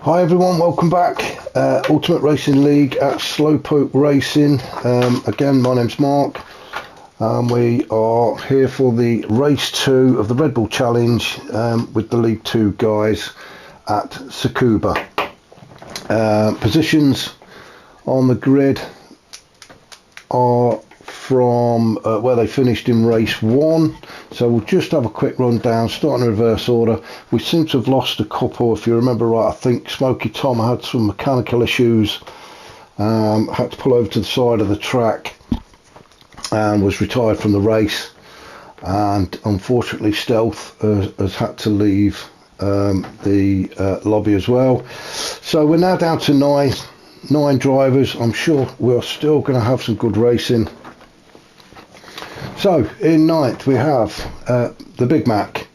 Hi everyone, welcome back. Ultimate Racing League at Slowpoke Racing. Again, my name's Mark. We are here for the race 2 of the Red Bull Challenge with the League 2 guys at Tsukuba. Positions on the grid are from where they finished in race 1. So we'll just have a quick run down, start in reverse order. We seem to have lost a couple. If you remember right, I think Smoky Tom had some mechanical issues, had to pull over to the side of the track and was retired from the race, and unfortunately Stealth has had to leave the lobby as well. So we're now down to nine drivers. I'm sure we're still going to have some good racing. So in 9th we have the Big Mac,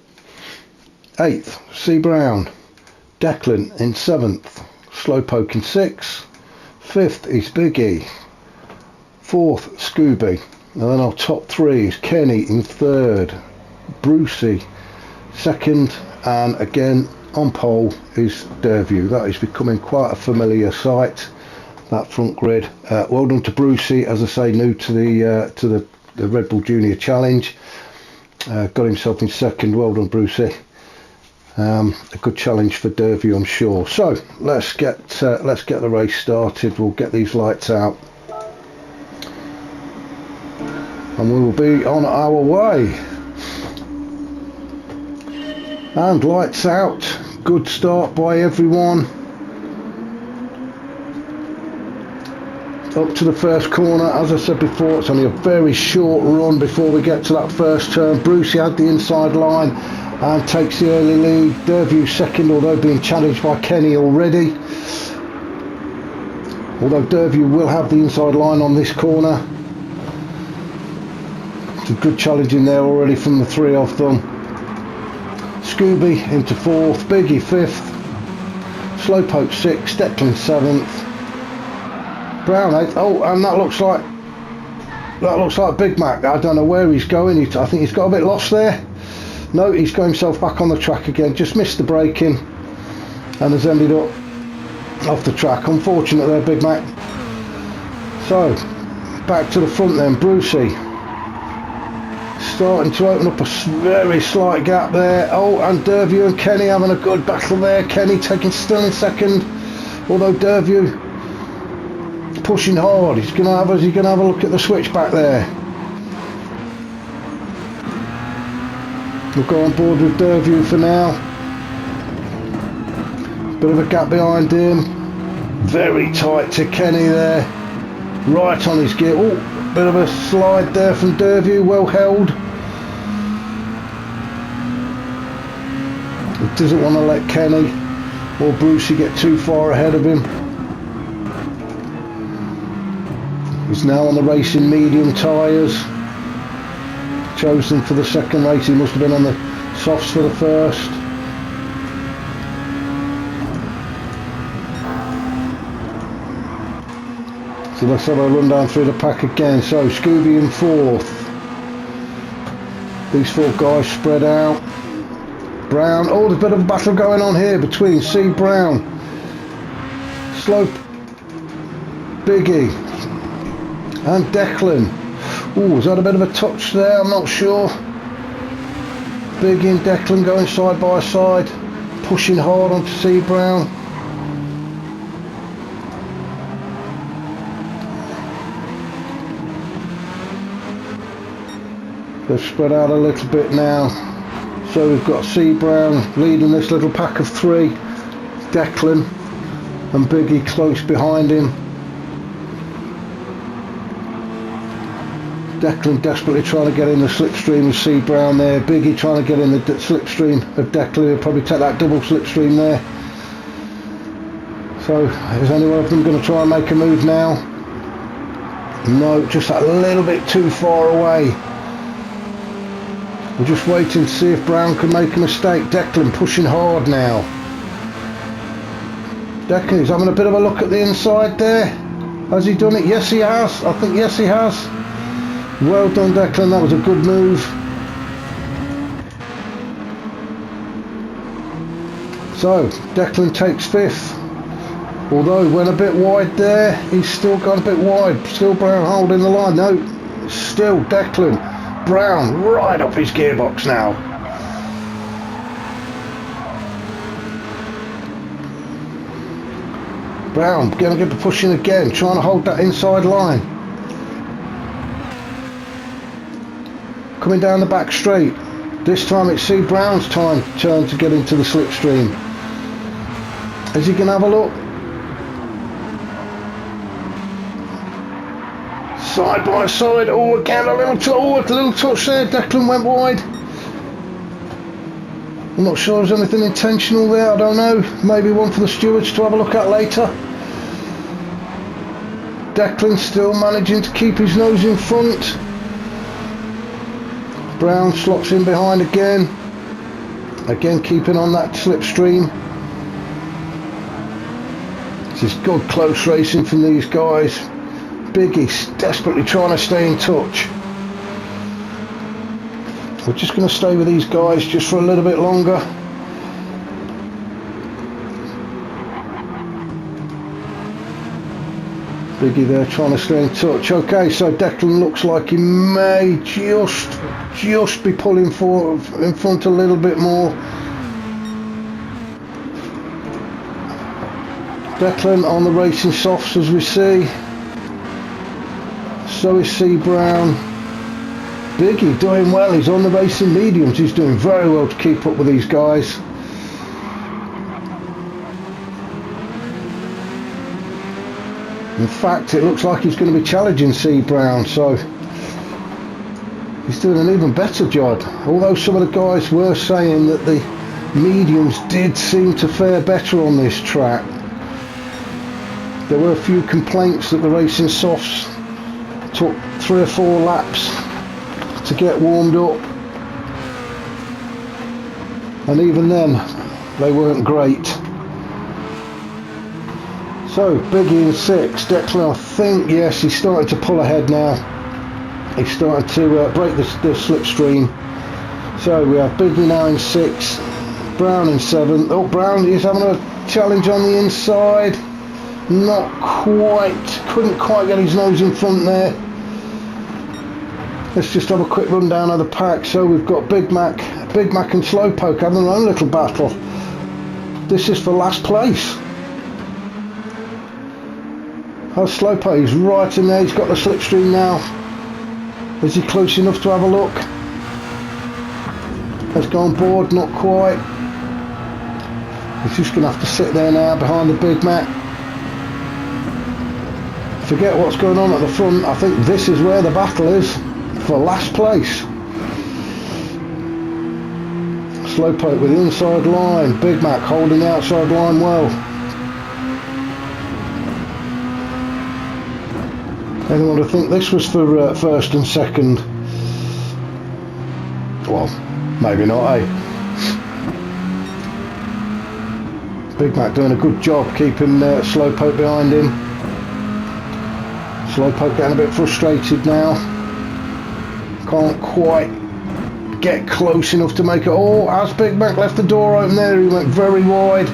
8th C Brown, Declan in 7th, Slowpoke in 6th, 5th is Biggie, 4th Scooby, and then our top 3 is Kenny in 3rd, Brucey 2nd, and again on pole is Derview. That is becoming quite a familiar sight, that front grid. Well done to Brucey, as I say, new to the Red Bull Junior Challenge. Got himself in 2nd. Well done, Brucey. A good challenge for Derview, I'm sure. So let's get the race started. We'll get these lights out, and we will be on our way. And lights out. Good start by everyone. Up to the first corner. As I said before, it's only a very short run before we get to that first turn. Brucey had the inside line and takes the early lead. Derview 2nd, although being challenged by Kenny already. Although Derview will have the inside line on this corner. Some good challenging there already from the 3 of them. Scooby into 4th, Biggie 5th, Slowpoke 6th, Declan 7th. Brown 8th. Oh, and that looks like Big Mac. I don't know where he's going. I think he's got a bit lost there. No, he's got himself back on the track again. Just missed the braking and has ended up off the track. Unfortunate there, Big Mac. So back to the front then. Brucey starting to open up a very slight gap there. Oh, and Derview and Kenny having a good battle there. Kenny still in 2nd, although Derview pushing hard. He's going to have a look at the switch back there. We'll go on board with Derview for now. Bit of a gap behind him. Very tight to Kenny there. Right on his gear. Oh, bit of a slide there from Derview. Well held. He doesn't want to let Kenny or Brucey get too far ahead of him. He's now on the racing medium tyres. Chosen for the second race. He must have been on the softs for the first. So let's have a run down through the pack again. So Scooby in 4th. These 4 guys spread out. Brown. Oh, there's a bit of a battle going on here between C Brown, Slope, Biggie and Declan. Oh, is that a bit of a touch there? I'm not sure. Biggie and Declan going side by side, pushing hard onto C Brown. They've spread out a little bit now. So we've got C Brown leading this little pack of 3. Declan and Biggie close behind him. Declan desperately trying to get in the slipstream of C Brown there. Biggie trying to get in the slipstream of Declan. He'll probably take that double slipstream there. So is any one of them going to try and make a move now? No, just a little bit too far away. We're just waiting to see if Brown can make a mistake. Declan pushing hard now. Declan is having a bit of a look at the inside there. Has he done it? Yes, he has. I think yes, he has. Well done, Declan. That was a good move. So Declan takes 5th. Although went a bit wide there, he's still gone a bit wide. Still Brown holding the line. No, still Declan. Brown right up his gearbox now. Brown going to get the pushing again, trying to hold that inside line. Coming down the back straight. This time it's C. Brown's turn to get into the slipstream. Is he going to have a look? Side by side. Oh, again a little touch there. Declan went wide. I'm not sure there's anything intentional there. I don't know. Maybe one for the stewards to have a look at later. Declan still managing to keep his nose in front. Brown slots in behind again. Again keeping on that slipstream. This is good close racing from these guys. Biggie's desperately trying to stay in touch. We're just going to stay with these guys just for a little bit longer. Biggie there trying to stay in touch. Okay, so Declan looks like he may just be pulling forward in front a little bit more. Declan on the racing softs as we see. So is C. Brown. Biggie doing well. He's on the racing mediums. He's doing very well to keep up with these guys. In fact, it looks like he's going to be challenging C. Brown, so he's doing an even better job. Although some of the guys were saying that the mediums did seem to fare better on this track. There were a few complaints that the racing softs took 3 or 4 laps to get warmed up, and even then they weren't great. So Biggie in 6, Declan I think, yes, he's starting to pull ahead now. He's starting to break the slipstream. So we have Biggie now in 6, Brown in 7. Oh, Brown is having a challenge on the inside. Not quite, couldn't quite get his nose in front there. Let's just have a quick rundown of the pack. So we've got Big Mac and Slowpoke having their own little battle. This is for last place. Oh, Slowpoke is right in there. He's got the slipstream now. Is he close enough to have a look? Has gone board, not quite. He's just going to have to sit there now behind the Big Mac. Forget what's going on at the front. I think this is where the battle is for last place. Slowpoke with the inside line. Big Mac holding the outside line well. Anyone would think this was for first and second? Well, maybe not, eh? Big Mac doing a good job keeping Slowpoke behind him. Slowpoke getting a bit frustrated now. Can't quite get close enough to make it. Oh, has Big Mac left the door open there? He went very wide.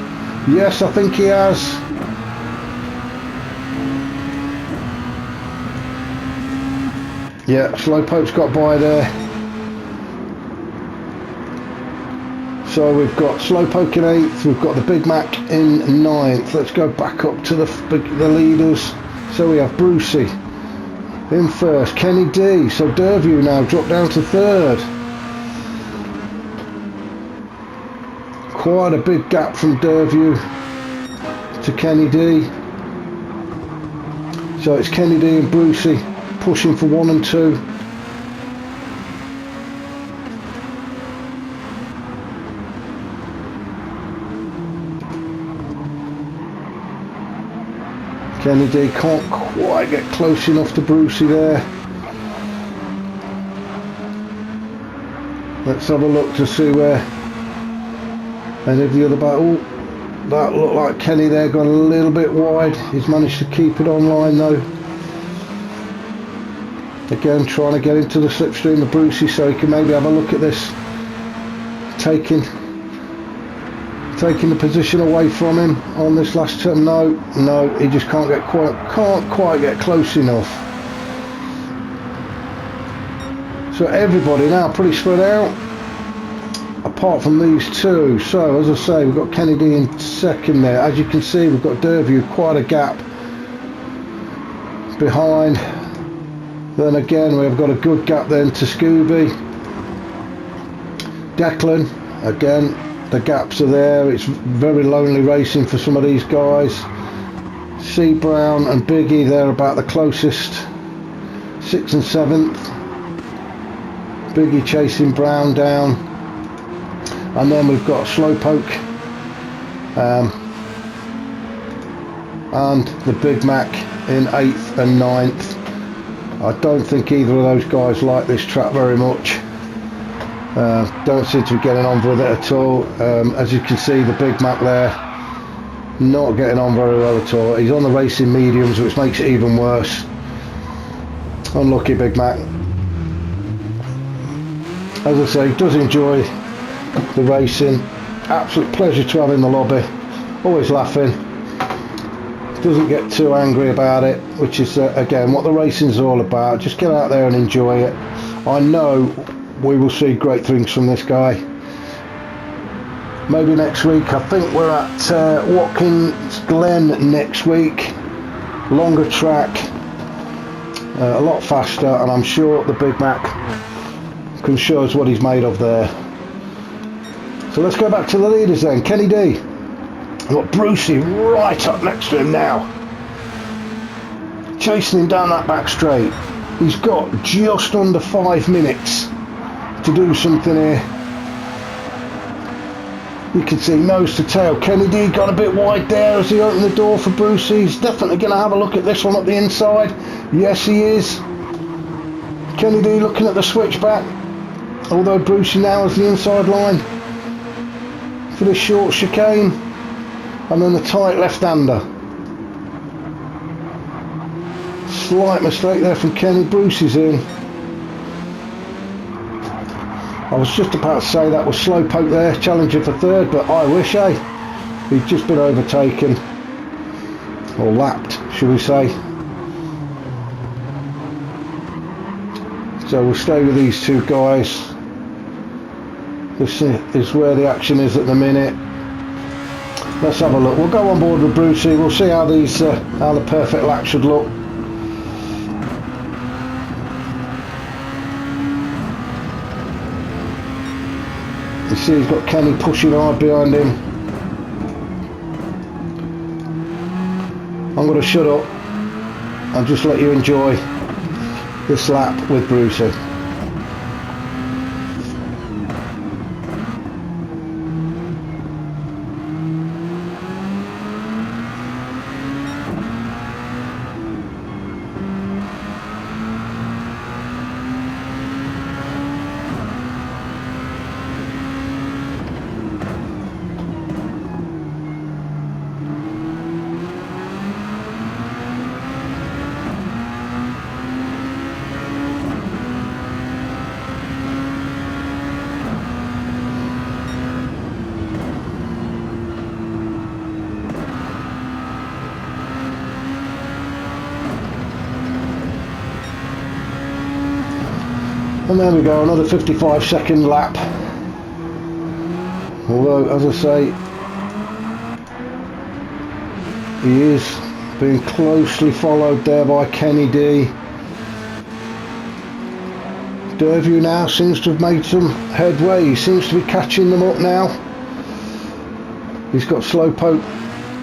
Yes, I think he has. Yeah, Slowpoke's got by there. So we've got Slowpoke in 8th, we've got the Big Mac in 9th. Let's go back up to the leaders. So we have Brucey in 1st, Kenny D. So Derview now dropped down to 3rd. Quite a big gap from Derview to Kenny D. So it's Kenny D and Brucey pushing for 1 and 2. Kennedy can't quite get close enough to Brucey there. Let's have a look to see where any of the other battle. That looked like Kenny there got a little bit wide. He's managed to keep it online though. Again trying to get into the slipstream of Brucey so he can maybe have a look at this. Taking taking the position away from him on this last turn. No, he just can't quite get close enough. So everybody now pretty spread out, apart from these two. So as I say, we've got Kennedy in second there. As you can see, we've got Derview quite a gap behind. Then again, we've got a good gap then to Scooby. Declan, again, the gaps are there. It's very lonely racing for some of these guys. C Brown and Biggie, they're about the closest, 6th and 7th. Biggie chasing Brown down, and then we've got Slowpoke and the Big Mac in 8th and 9th. I don't think either of those guys like this track very much. Don't seem to be getting on with it at all. As you can see, the Big Mac there, not getting on very well at all. He's on the racing mediums, which makes it even worse. Unlucky Big Mac. As I say, he does enjoy the racing. Absolute pleasure to have in the lobby. Always laughing. Doesn't get too angry about it, which is again what the racing's all about. Just get out there and enjoy it. I know we will see great things from this guy. Maybe next week. I think we're at Watkins Glen next week. Longer track, a lot faster, and I'm sure the Big Mac can show us what he's made of there. So let's go back to the leaders then. Kenny D. We've got Brucey right up next to him now, chasing him down that back straight. He's got just under 5 minutes to do something here. You can see nose to tail. Kennedy got a bit wide there as he opened the door for Brucey. He's definitely going to have a look at this one at the inside. Yes, he is. Kennedy looking at the switchback, although Brucey now has the inside line for this short chicane, and then the tight left-hander. Slight mistake there from Kenny. Brucey's in. I was just about to say that was Slowpoke there, challenging for third, but I wish, he'd just been overtaken, or lapped, should we say. So we'll stay with these two guys. This is where the action is at the minute. Let's have a look. We'll go on board with Brucey. We'll see how these, how the perfect lap should look. You see he's got Kenny pushing hard behind him. I'm going to shut up and just let you enjoy this lap with Brucey. And there we go, another 55-second lap. Although, as I say, he is being closely followed there by Kenny D. Derview now seems to have made some headway. He seems to be catching them up now. He's got Slowpoke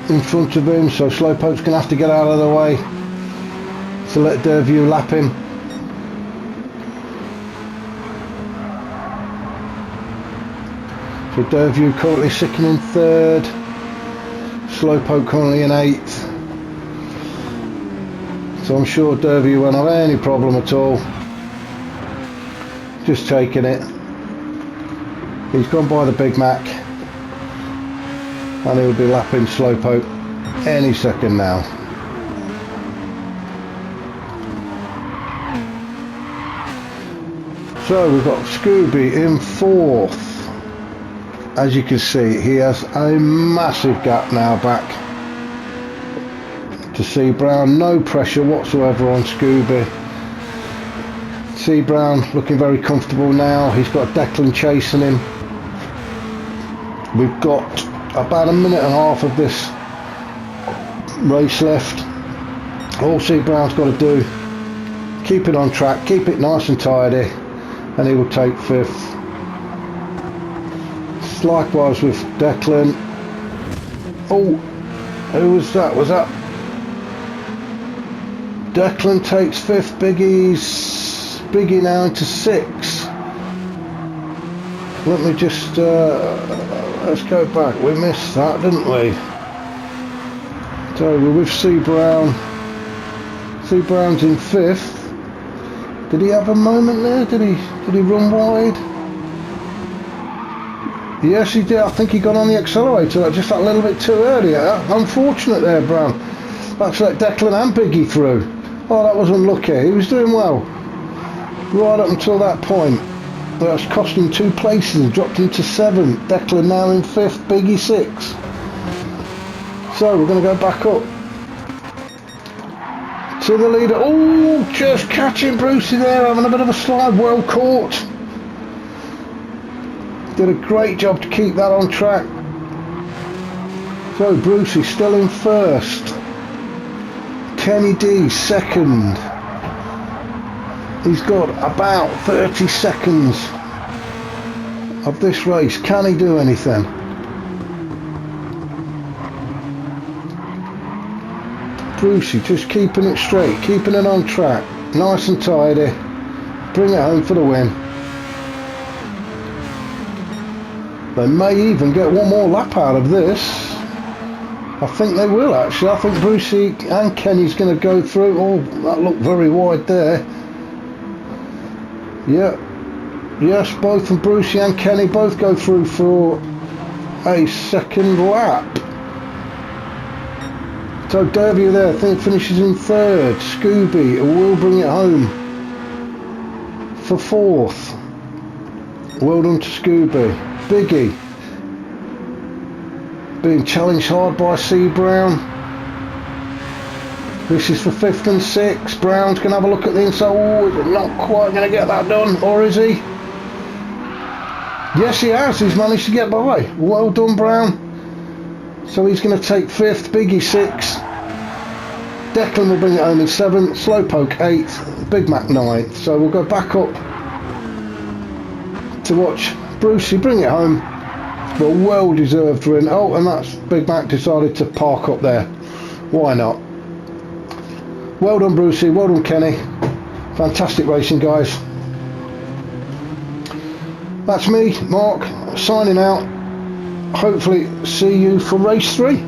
in front of him, so Slowpoke's going to have to get out of the way to let Derview lap him. So Derview currently second in third, Slowpoke currently in 8th. So I'm sure Derview won't have any problem at all. Just taking it. He's gone by the Big Mac, and he'll be lapping Slowpoke any second now. So we've got Scooby in 4th. as you can see, he has a massive gap now back to C Brown. No pressure whatsoever on Scooby. C Brown looking very comfortable now. He's got Declan chasing him. We've got about a minute and a half of this race left. All C Brown's got to do, keep it on track, keep it nice and tidy, and he will take 5th. Likewise with Declan. Oh, who was that? Was that Declan? Takes 5th. Biggie now into 6th. Let me just let's go back. We missed that, didn't we? So we're with C Brown. C Brown's in 5th. Did he have a moment there? Did he run wide? Yes, he did. I think he got on the accelerator just that little bit too early. Unfortunate there, Brown. That's let Declan and Biggie through. Oh, that was unlucky. He was doing well right up until that point. That's cost him 2 places and dropped him to 7th. Declan now in 5th, Biggie 6th. So we're going to go back up to the leader. Oh, just catching Brucey there, having a bit of a slide. Well caught. Did a great job to keep that on track. So Brucey still in 1st. Kenny D 2nd. He's got about 30 seconds of this race. Can he do anything? Brucey just keeping it straight, keeping it on track, nice and tidy. Bring it home for the win. They may even get one more lap out of this. I think they will actually. I think Brucey and Kenny's going to go through. Oh, that looked very wide there. Yeah. Yes, both from Brucey and Kenny both go through for a 2nd lap. So Derby there, I think finishes in 3rd. Scooby will bring it home for 4th. Well done to Scooby. Biggie being challenged hard by C Brown. This is for 5th and 6th. Brown's going to have a look at the inside. Oh, is not quite going to get that done, or is he? Yes, he has. He's managed to get by. Well done, Brown. So he's going to take 5th, Biggie 6th. Declan will bring it home in 7th, Slowpoke 8th, Big Mac 9th. So we'll go back up to watch Brucey bring it home. But well deserved win. Oh, and that's Big Mac decided to park up there. Why not? Well done, Brucey. Well done, Kenny. Fantastic racing, guys. That's me, Mark, signing out. Hopefully see you for race 3.